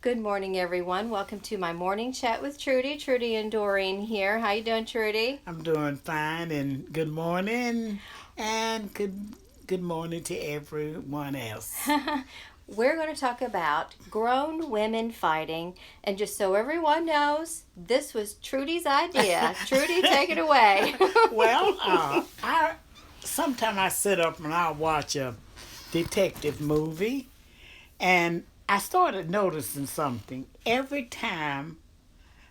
Good morning, everyone. Welcome to my morning chat with Trudy. Trudy and Doreen here. How you doing, Trudy? I'm doing fine, and good morning, and good morning to everyone else. We're going to talk about grown women fighting, and just so everyone knows, this was Trudy's idea. Trudy, take it away. Well, I sometimes I sit up and I watch a detective movie, and I started noticing something. Every time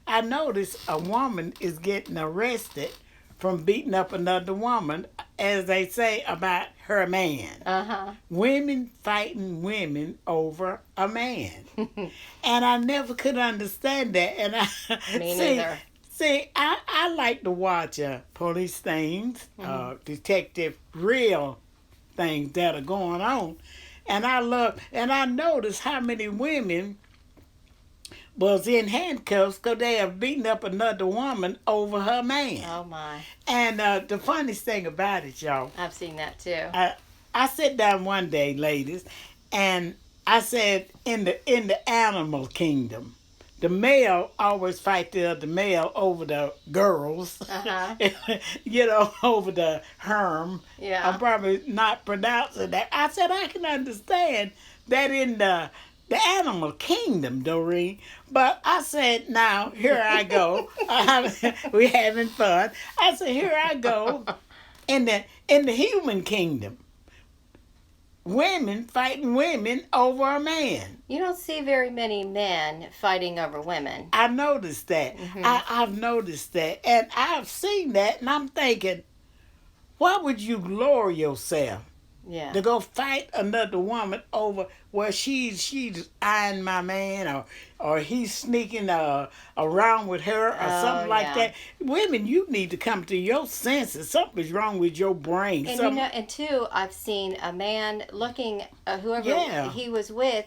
I notice a woman is getting arrested from beating up another woman, as they say about her man. Uh-huh. Women fighting women over a man. And I never could understand that. And I Me see, neither. I like to watch police things, detective real things that are going on, and I notice how many women was in handcuffs because they have beaten up another woman over her man. Oh, my. And the funniest thing about it, y'all, I've seen that too. I sat down one day, ladies, and I said, in the animal kingdom, the male always fight the other male over the girls, Uh-huh. over the herm. Yeah. I'm probably not pronouncing that. I said I can understand that in the animal kingdom, Doreen. But I said, now here I go. We're having fun. I said, here I go in the human kingdom, women fighting women over a man. You don't see very many men fighting over women. I noticed that. I've noticed that. And I've seen that, and I'm thinking, why would you lower yourself Yeah. to go fight another woman over, well, she's eyeing my man, or he's sneaking around with her, or Oh, something like yeah. that? Women, you need to come to your senses. Something's wrong with your brain. And Something, and two, I've seen a man looking, whoever Yeah. he was with,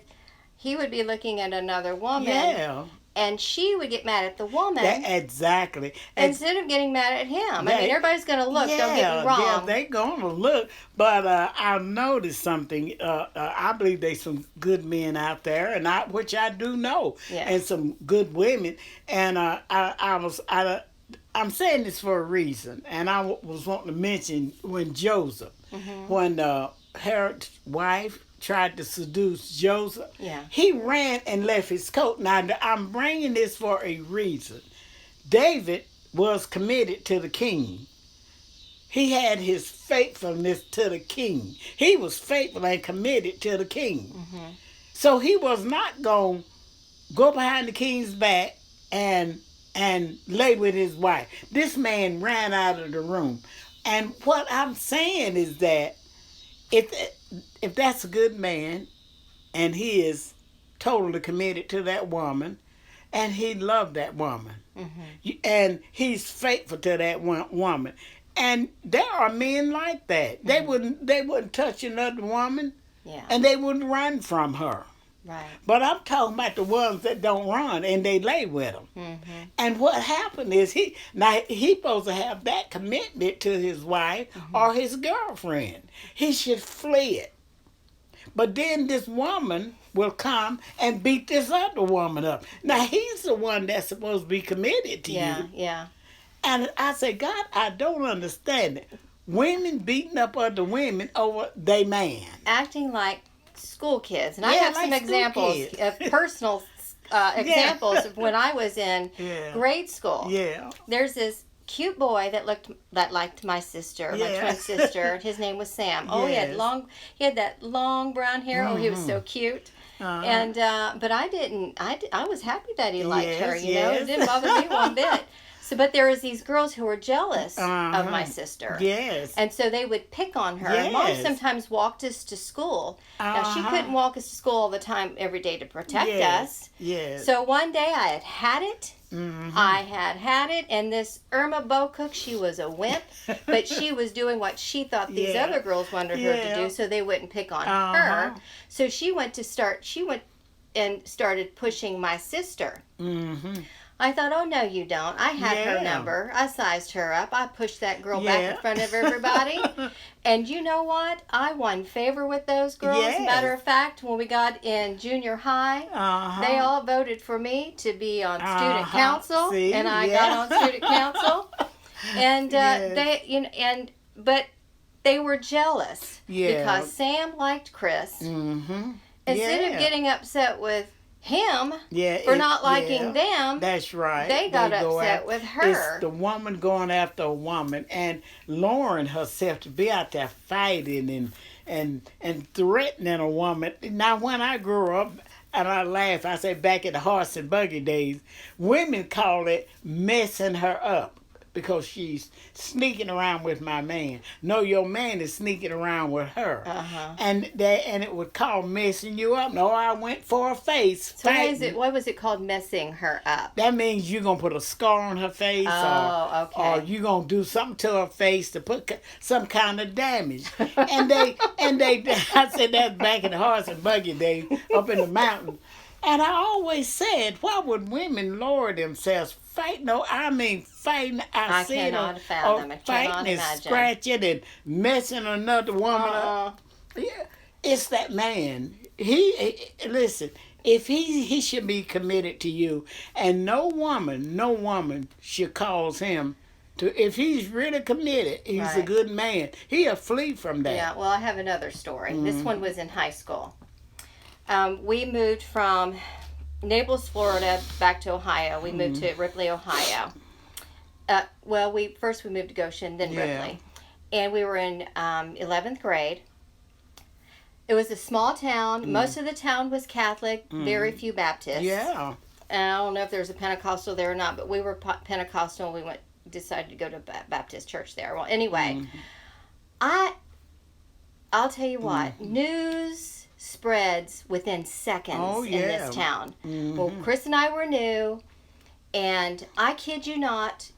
he would be looking at another woman, yeah. and she would get mad at the woman Exactly. And instead of getting mad at him. I mean, They- everybody's going to look. Don't get me wrong. Yeah, they gonna look. But I've noticed something. I believe there's some good men out there, which I do know, Yes. and some good women. And I'm saying this for a reason. And I was wanting to mention when Joseph, when Herod's wife tried to seduce Joseph, Yeah. he ran and left his coat. Now I'm bringing this for a reason. David was committed to the king. He had his faithfulness to the king. He was faithful and committed to the king. So he was not going to go behind the king's back and lay with his wife. This man ran out of the room. And what I'm saying is that if if that's a good man and he is totally committed to that woman and he loved that woman, and he's faithful to that woman. And there are men like that. They wouldn't touch another woman, Yeah. and they wouldn't run from her. Right. But I'm talking about the ones that don't run and they lay with them. And what happened is he supposed to have that commitment to his wife or his girlfriend. He should flee it. But then this woman will come and beat this other woman up. Now he's the one that's supposed to be committed to Yeah. you. Yeah. And I say, God, I don't understand it. Women beating up other women over they man. Acting like school kids. And I Yeah, have some like school examples kids. of personal examples of when I was in Yeah. grade school. Yeah. There's this cute boy that liked my sister, my Yeah. twin sister. His name was Sam. Oh, Yes. he had that long brown hair. Oh, he was so cute. Uh-huh. And but I was happy that he liked her. Yes, You know, yes. it didn't bother me one bit. So, but there was these girls who were jealous of Uh-huh. my sister. Yes. And so they would pick on her. And Mom Yes. sometimes walked us to school. Now, she Uh-huh. couldn't walk us to school all the time every day to protect Yes. us. Yes. So one day I had it. Mhm. I had it. And this Irma Bocook, she was a wimp. But she was doing what she thought these Yeah. other girls wanted her Yeah. to do so they wouldn't pick on Uh-huh. her. So she went and started pushing my sister. Mm-hmm. I thought, oh, no, you don't. I had her Yeah. number. I sized her up. I pushed that girl back Yeah. in front of everybody. And you know what? I won favor with those girls. Yes. Matter of fact, when we got in junior high, Uh-huh. they all voted for me to be on student Uh-huh. council. See? And I Yeah. got on student council. And Yes. they, you know, but they were jealous. Yeah. Because Sam liked Chris. Mm-hmm. Instead of getting upset with him yeah, for not liking them, that's right. they got go upset after- with her. It's the woman going after a woman, and Lauren herself to be out there fighting and threatening a woman. Now, when I grew up, and I laugh, I say back in the horse and buggy days, women call it messing her up. Because she's sneaking around with my man. No, your man is sneaking around with her. Uh-huh. And it would call messing you up. No, I went for a face. So fighting. what was it called, messing her up? That means you're going to put a scar on her face. Oh, okay. Or you're going to do something to her face to put some kind of damage. and they, I said that back in the horse and buggy days up in the mountains. And I always said, why would women lower themselves? Fighting, no, I mean fighting. I cannot fathom. I cannot fighting and imagine. scratching and messing another woman up. Yeah, it's that man. Listen. If he should be committed to you, and no woman should cause him to. If he's really committed, he's a Right. good man. He'll flee from that. Yeah, well, I have another story. This Mm-hmm. one was in high school. We moved from Naples, Florida, back to Ohio. We moved to Ripley, Ohio. Well, we moved to Goshen, then Yeah. Ripley, and we were in 11th grade. It was a small town. Most of the town was Catholic. Very few Baptists. Yeah. And I don't know if there was a Pentecostal there or not, but we were Pentecostal. And we decided to go to Baptist church there. Well, anyway, I'll tell you what, news spreads within seconds Oh, in yeah. this town. Well, Chris and I were new, and I kid you not,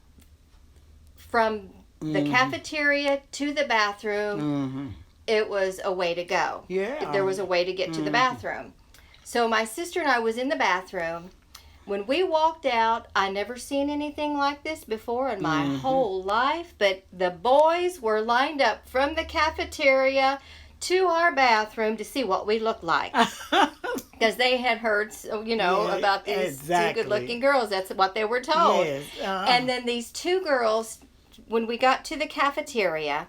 from the cafeteria to the bathroom, Mm-hmm. it was a way to go. Yeah. There was a way to get to the bathroom. So my sister and I was in the bathroom. When we walked out, I never seen anything like this before in my whole life, but the boys were lined up from the cafeteria to our bathroom to see what we looked like. Because they had heard, Yeah, about these exactly. two good-looking girls. That's what they were told. Yes. And then these two girls, when we got to the cafeteria,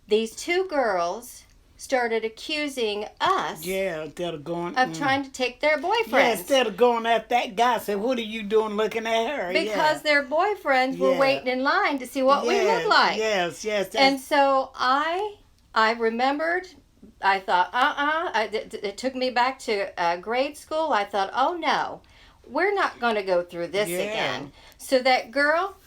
these two girls started accusing us instead of going of trying to take their boyfriends. Yeah, instead of going at that guy, said, "What are you doing looking at her?" Because their boyfriends were Yeah. waiting in line to see what we Yes, looked like. Yes, yes. And so I remembered, I thought, it took me back to grade school. I thought, oh no, we're not going to go through this Yeah. again. So that girl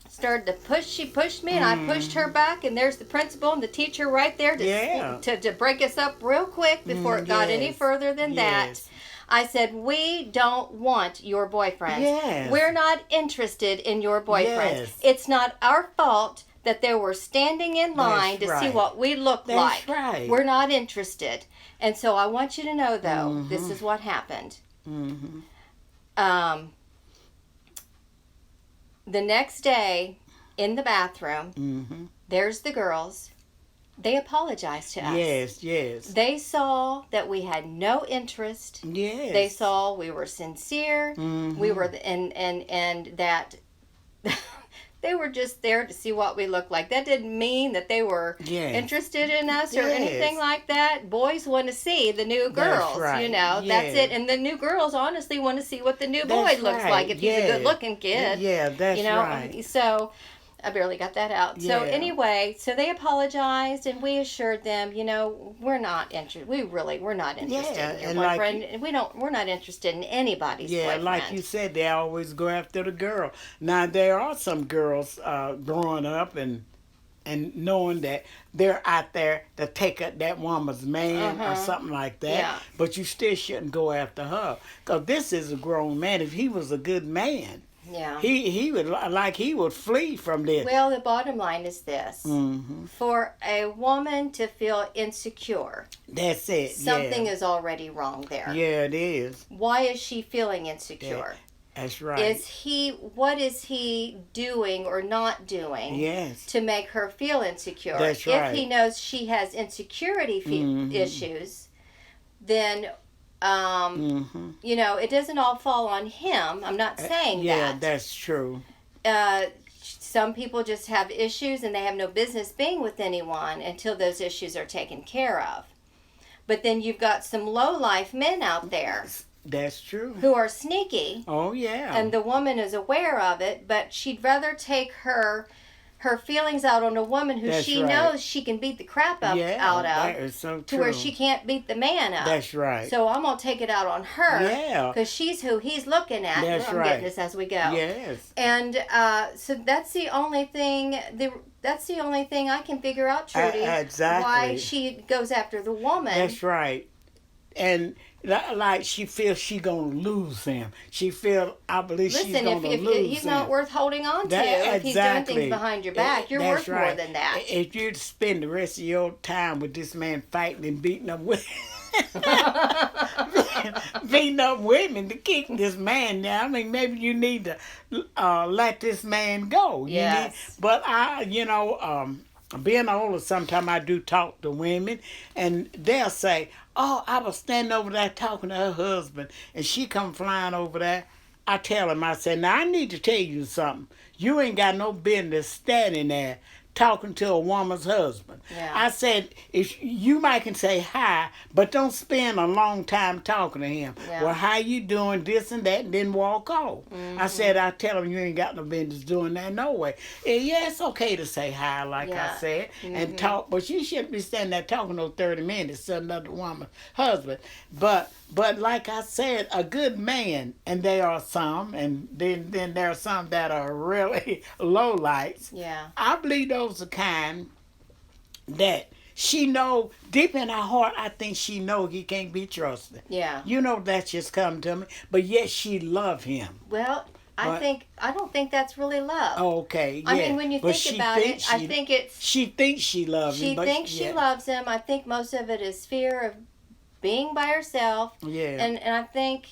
started to push, she pushed me and I pushed her back, and there's the principal and the teacher right there Yeah. to break us up real quick before it got any yes. further than that. Yes. I said, we don't want your boyfriends. Yes. We're not interested in your boyfriends. Yes. It's not our fault that they were standing in line That's to see right. what we look That's like. right. We're not interested. And so I want you to know, though, this is what happened. Mm-hmm. The next day, in the bathroom, Mm-hmm. there's the girls. They apologized to us. Yes, yes. They saw that we had no interest. Yes. They saw we were sincere. Mhm. We were, and that they were just there to see what we looked like. That didn't mean that they were Yes. interested in us or Yes. anything like that. Boys want to see the new That's girls, right. That's Yes. it. And the new girls honestly want to see what the new boy That's looks right. like if he's a Yes. good-looking kid. Yeah, that's right. So I barely got that out. So Yeah. anyway, so they apologized and we assured them, we're not interested. We're not interested Yeah, in your and like boyfriend. And we're not interested in anybody's Yeah, boyfriend. like you said, they always go after the girl. Now there are some girls growing up and knowing that they're out there to take up that woman's man or something like that. Yeah. But you still shouldn't go after her, because this is a grown man. If he was a good man, Yeah. he would flee from this. Well, the bottom line is this. Hmm. For a woman to feel insecure, That's it. something is already wrong there. Yeah, it is. Why is she feeling insecure? That's right. What is he doing or not doing Yes. to make her feel insecure? That's right. If he knows she has insecurity issues, then you know, it doesn't all fall on him. I'm not saying that. Yeah, that's true. Some people just have issues and they have no business being with anyone until those issues are taken care of. But then you've got some low-life men out there. That's true. Who are sneaky. Oh, yeah. And the woman is aware of it, but she'd rather take her feelings out on a woman who That's she right. knows she can beat the crap out that of is so to true. where she can't beat the man up. That's right. So I'm going to take it out on her. Yeah. Because she's who he's looking at. That's I'm right. getting this as we go. Yes. And so that's the only thing I can figure out, Trudy. Exactly. Why she goes after the woman. That's right. And like she feels she gonna lose him. I believe she's gonna lose him. Listen, if he's not worth holding on to, if he's doing things behind your back, you're worth more than that. If you spend the rest of your time with this man fighting and beating up women, beating up women to keep this man down, I mean, maybe you need to let this man go. Yes. But being older, sometimes I do talk to women, and they'll say, "Oh, I was standing over there talking to her husband, and she come flying over there." I tell him, I said, "Now I need to tell you something. You ain't got no business standing there talking to a woman's husband." Yeah. I said, "If you might can say hi, but don't spend a long time talking to him. Yeah. Well, how you doing, this and that, and then walk off." I said, "I tell him you ain't got no business doing that no way. Yeah, it's okay to say hi, like I said, and talk, but you shouldn't be standing there talking no 30 minutes to another woman's husband." But like I said, a good man, and there are some, and then there are some that are really low lights. Yeah. I believe those are kind that she know deep in her heart. I think she know he can't be trusted. Yeah. You know, that's just come to me, but yet she love him. Well, I don't think that's really love. Okay, yeah. I mean, when you think about it, I think it's she thinks she loves him. She thinks she loves him. I think most of it is fear of being by herself. Yeah. And I think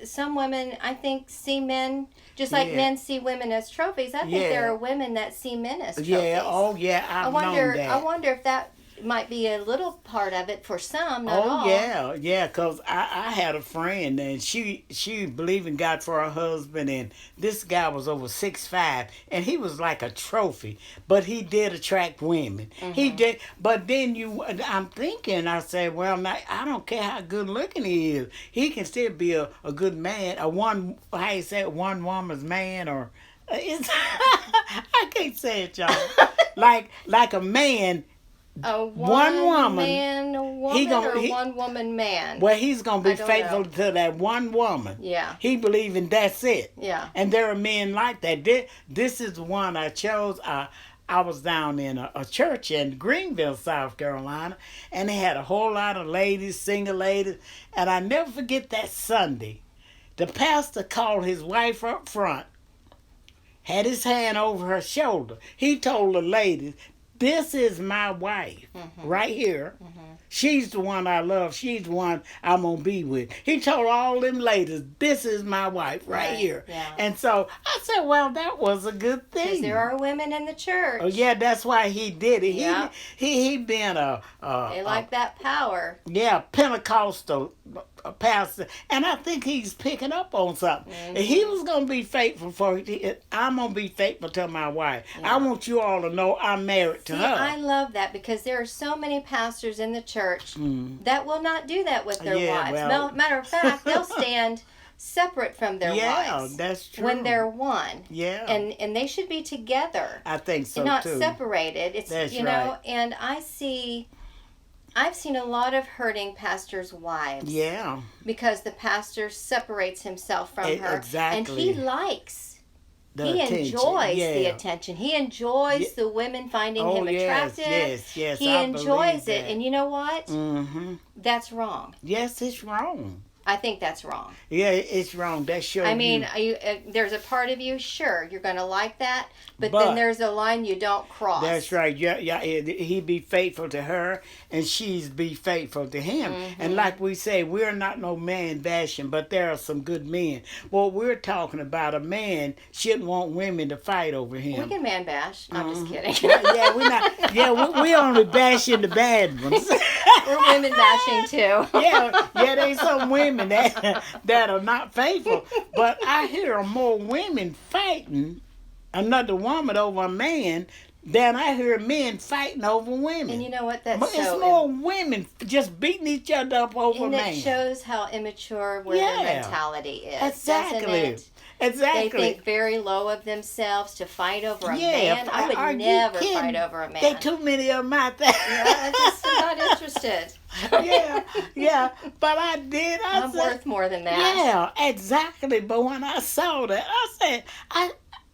some women, see men, just like men see women as trophies. I think there are women that see men as trophies. Yeah, oh yeah, I've known that. I wonder if that might be a little part of it for some, not all. Oh yeah, because I had a friend, and she believed in God for her husband, and this guy was over 6'5", and he was like a trophy, but he did attract women. He did, but then I'm thinking, I said, well, now, I don't care how good looking he is, he can still be a good man, one woman's man, or it's I can't say it, y'all. like a man. One woman man, one woman man. Well, he's gonna be faithful to that one woman. Yeah. He believe in that's it. Yeah. And there are men like that. This is the one I chose. I was down in a church in Greenville, South Carolina, and they had a whole lot of ladies, single ladies, and I never forget that Sunday. The pastor called his wife up front, had his hand over her shoulder. He told the ladies, "This is my wife right here. She's the one I love. She's the one I'm going to be with." He told all them ladies, "This is my wife right here." Yeah. And so I said, well, that was a good thing. Because there are women in the church. Oh, yeah, that's why he did it. Yeah. He been they like that power. Yeah, Pentecostal pastor, and I think he's picking up on something. If he was gonna be faithful I'm gonna be faithful to my wife. Yeah. I want you all to know I'm married to her. I love that, because there are so many pastors in the church that will not do that with their wives. Well, Matter of fact, they'll stand separate from their wives. Yeah, that's true. When they're one. Yeah. And they should be together. I think so, not too. separated. It's That's you know, and I've seen a lot of hurting pastors' wives. Yeah. Because the pastor separates himself from her. Exactly. And he likes He enjoys the attention. He enjoys the women finding him attractive. Yes. He enjoys it. And you know what? Mm-hmm. That's wrong. Yes, it's wrong. I think that's wrong. Yeah, it's wrong. That shows I mean, there's a part of you, sure, you're going to like that, but then there's a line you don't cross. That's right. Yeah, yeah. He be faithful to her, and she's be faithful to him. And like we say, we're not no man bashing, but there are some good men. Well, we're talking about a man shouldn't want women to fight over him. We can man bash. I'm just kidding. Yeah, we're not. Yeah, we only bashing the bad ones. We're women bashing too. Yeah, there's some women that are not faithful, but I hear more women fighting another woman over a man than I hear men fighting over women. And you know what? That's but so. It's more women just beating each other up over and men. it shows how immature their mentality is. Exactly. Doesn't it? Exactly. They think very low of themselves to fight over a Yeah, man. I are would you never kidding? fight over a man. There too many of them out there. Yeah, I'm just not interested. yeah. But I did. I'm worth more than that. Yeah, exactly. But when I saw that, I said,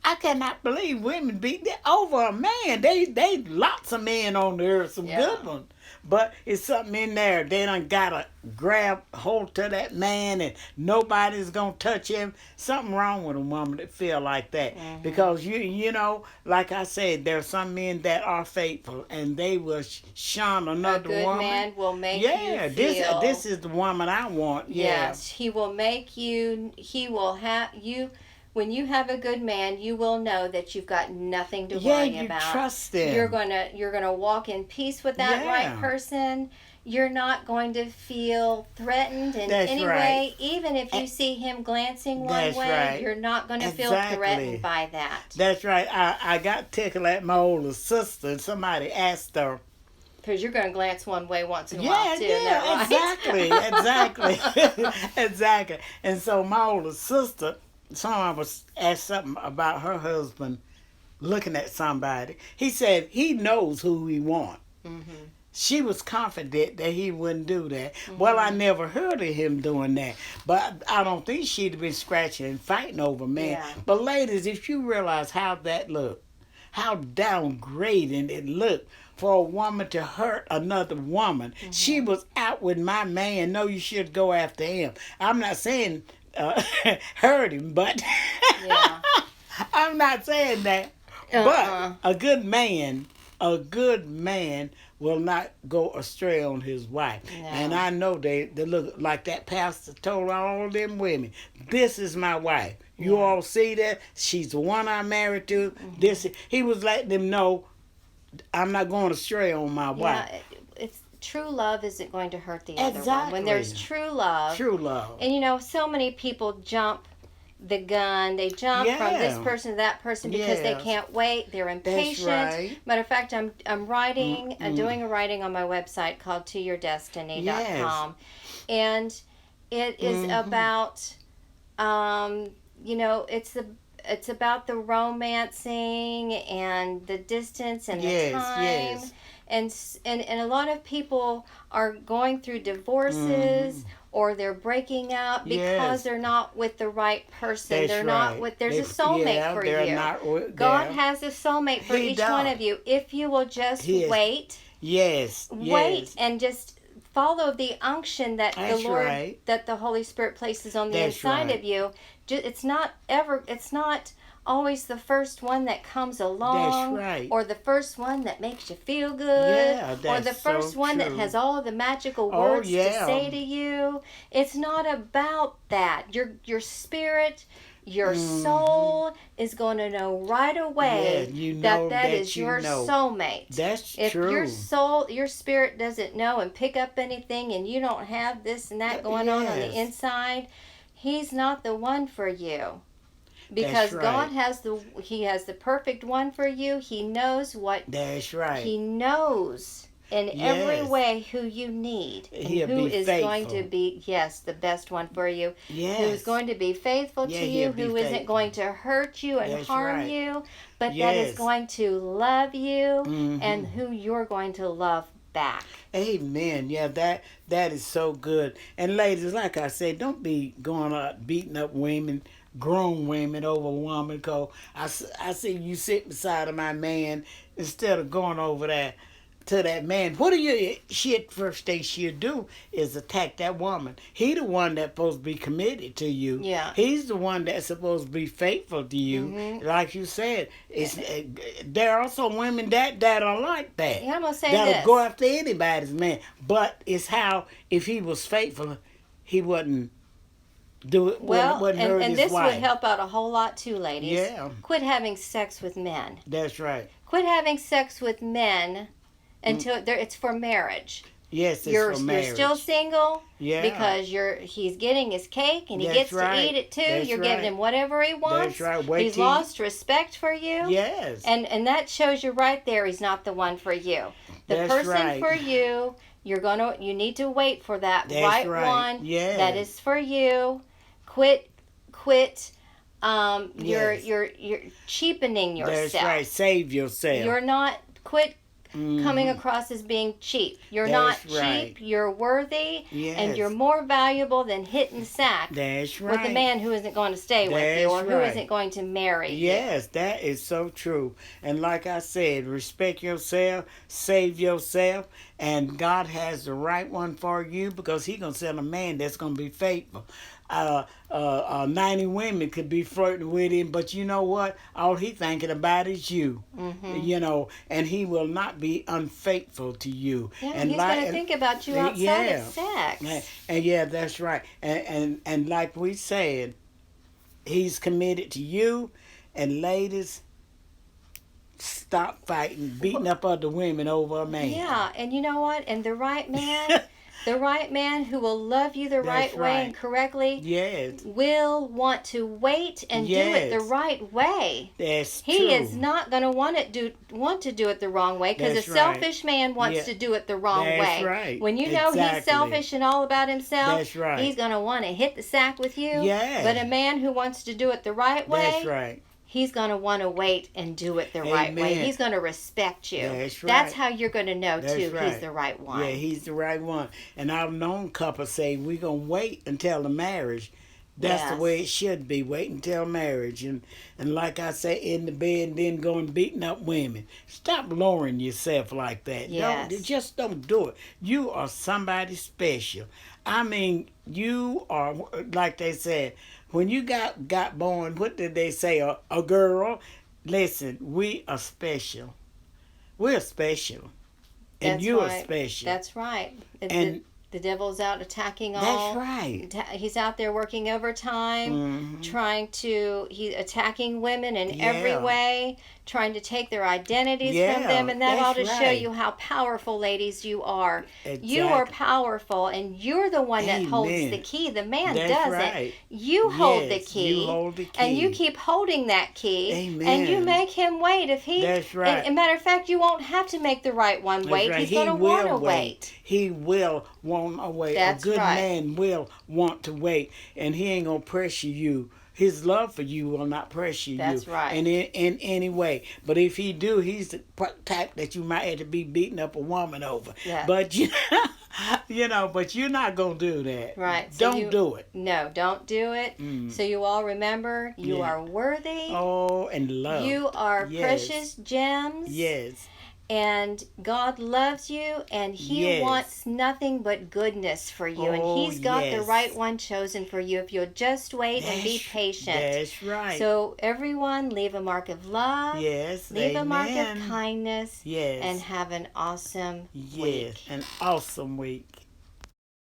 I cannot believe women beat that over a man. They lots of men on there, some good ones. But it's something in there. They done gotta grab hold to that man and nobody's gonna touch him. Something wrong with a woman that feel like that. Because you know, like I said, there are some men that are faithful and they will shun another woman. A good man will make you feel. this is the woman I want. Yes, he will make you. He will have you. When you have a good man, you will know that you've got nothing to worry about. You trust him. You're gonna walk in peace with that right person. You're not going to feel threatened in any way. Even if you see him glancing one way, you're not going to feel threatened by that. That's right. I got tickled at my older sister, and somebody asked her. Because you're going to glance one way once in a while, too. Yeah, exactly. Exactly. And so my older sister, someone was asked something about her husband looking at somebody. He said he knows who he wants. She was confident that he wouldn't do that. Well, I never heard of him doing that. But I don't think she'd have been scratching and fighting over man. Yeah. But ladies, if you realize how that looked, how downgrading it looked for a woman to hurt another woman. She was out with my man. No, you should go after him. I'm not saying hurt him, but I'm not saying that. But a good man will not go astray on his wife. No. And I know they look like that pastor told all them women, this is my wife. You all see that? She's the one I'm married to. He was letting them know, I'm not going astray on my wife. It's true love isn't going to hurt the other one. When there's true love. And you know, so many people jump the gun. They jump from this person to that person because they can't wait. They're impatient. That's right. Matter of fact, I'm writing, doing a writing on my website called toyourdestiny.com. And it is about, you know, it's about the romancing and the distance and the time. And a lot of people are going through divorces or they're breaking up because they're not with the right person. That's they're not with. There's a soulmate for you. God has a soulmate for each one of you. If you will just wait. Wait and just follow the unction that the Lord, that the Holy Spirit places on the inside of you. It's not always the first one that comes along or the first one that makes you feel good or the first one that has all the magical words to say to you. It's not about that. Your spirit, your soul is going to know right away that is your soulmate. That's if true. Your spirit doesn't know and pick up anything and you don't have this and that going on the inside, he's not the one for you. Because God has the perfect one for you. He knows what. That's right. He knows in every way who you need and who is going to be the best one for you. Who's going to be faithful to you, who isn't going to hurt you and harm you, but that is going to love you and who you're going to love back. Amen. Yeah, that is so good. And ladies, like I said, don't be going out beating up women, grown women over a woman, because I see you sit beside of my man instead of going over there to that man. What do you shit first thing she'll do is attack that woman. He the one that's supposed to be committed to you. Yeah. He's the one that's supposed to be faithful to you. Mhm. Like you said, it's there are also women that are like that. Yeah, I'm gonna say That'll this. go after anybody's man. But it's how if he was faithful, he wouldn't do it. Well, wouldn't hurt and his this wife. would help out a whole lot too, ladies. Yeah. Quit having sex with men. That's right. Quit having sex with men until it's for marriage. Yes, it's You're for marriage. you're still single Yeah. because he's getting his cake and he That's gets right. to eat it too. That's You're right. giving him whatever he wants. That's right. Wait He's till lost respect for you. Yes. And that shows you right there he's not the one for you. The That's person right. for you, you need to wait for that That's right right. one Yes. that is for you. Quit Yes. you're cheapening yourself. That's right. Save yourself. You're not quit Mhm. coming across as being cheap. You're That's not right. cheap, you're worthy, Yes. and you're more valuable than hitting sack That's right. with a man who isn't going to stay with you That's or who right. isn't going to marry you. Yes, that is so true. And like I said, respect yourself, save yourself, and God has the right one for you because He gonna send a man that's gonna be faithful. 90 women could be flirting with him, but you know what? All he thinking about is you. Mhm. You know, and he will not be unfaithful to you. Yeah, and he's going to think about you outside yeah. of sex. And yeah, that's right. And like we said, he's committed to you. And ladies, stop fighting, beating up other women over a man. Yeah, and you know what? And the right man, the right man who will love you the right way and right. correctly Yes, will want to wait and do it the Yes. right way. that's He true. is not going to want to do it the wrong way because a That's right. selfish man wants Yeah. to do it the wrong That's way. right. When you know he's Exactly. selfish and all about himself, That's right. he's going to want to hit the sack with you. Yeah. But a man who wants to do it the right way, That's right. he's going to want to wait and do it the right way. Amen. He's going to respect you. That's That's right. how you're going to know, That's too, right. he's the right one. Yeah, he's the right one. And I've known couples say, we're going to wait until the marriage. That's Yes. the way it should be. Wait until marriage. And like I say, in the bed, then going beating up women. Stop lowering yourself like that. Yes. Just don't do it. You are somebody special. I mean, you are, like they said, when you got born, what did they say? A girl? Listen, we are special. We're special. And That's you are right. special. That's right. And- The devil's out attacking all. That's right. He's out there working overtime, Mhm. he's attacking women in every Yeah. way, trying to take their identities Yeah, from them, and that ought to that's show right. you how powerful, ladies, you are. You are Exactly. powerful, and you're the one that holds Amen. the key. The man That's doesn't. right. You hold the Yes, key. you hold the And you key. keep holding that key, Amen. and you make him wait. If he, That's right. and matter of fact, you won't have to make the right one That's wait. right. He's He going to will want to wait. He will want to wait. That's A good right. man will want to wait, and he ain't gonna pressure you. His love for you will not pressure That's you. right. And in any way. But if he do, he's the type that you might have to be beating up a woman over. Yeah. But but you're not gonna do that. Right. So Don't you- do it. No, don't do it. Mm. So you all remember, you Yeah. are worthy. Oh, and love. You are Yes. precious gems. Yes. And God loves you, and He Yes. wants nothing but goodness for you. Oh, And He's got the yes. right one chosen for you if you'll just wait and be patient. That's right. So, everyone, leave a mark of love, yes. leave a mark of amen. kindness, Yes. and have an awesome Yes. week. An awesome week.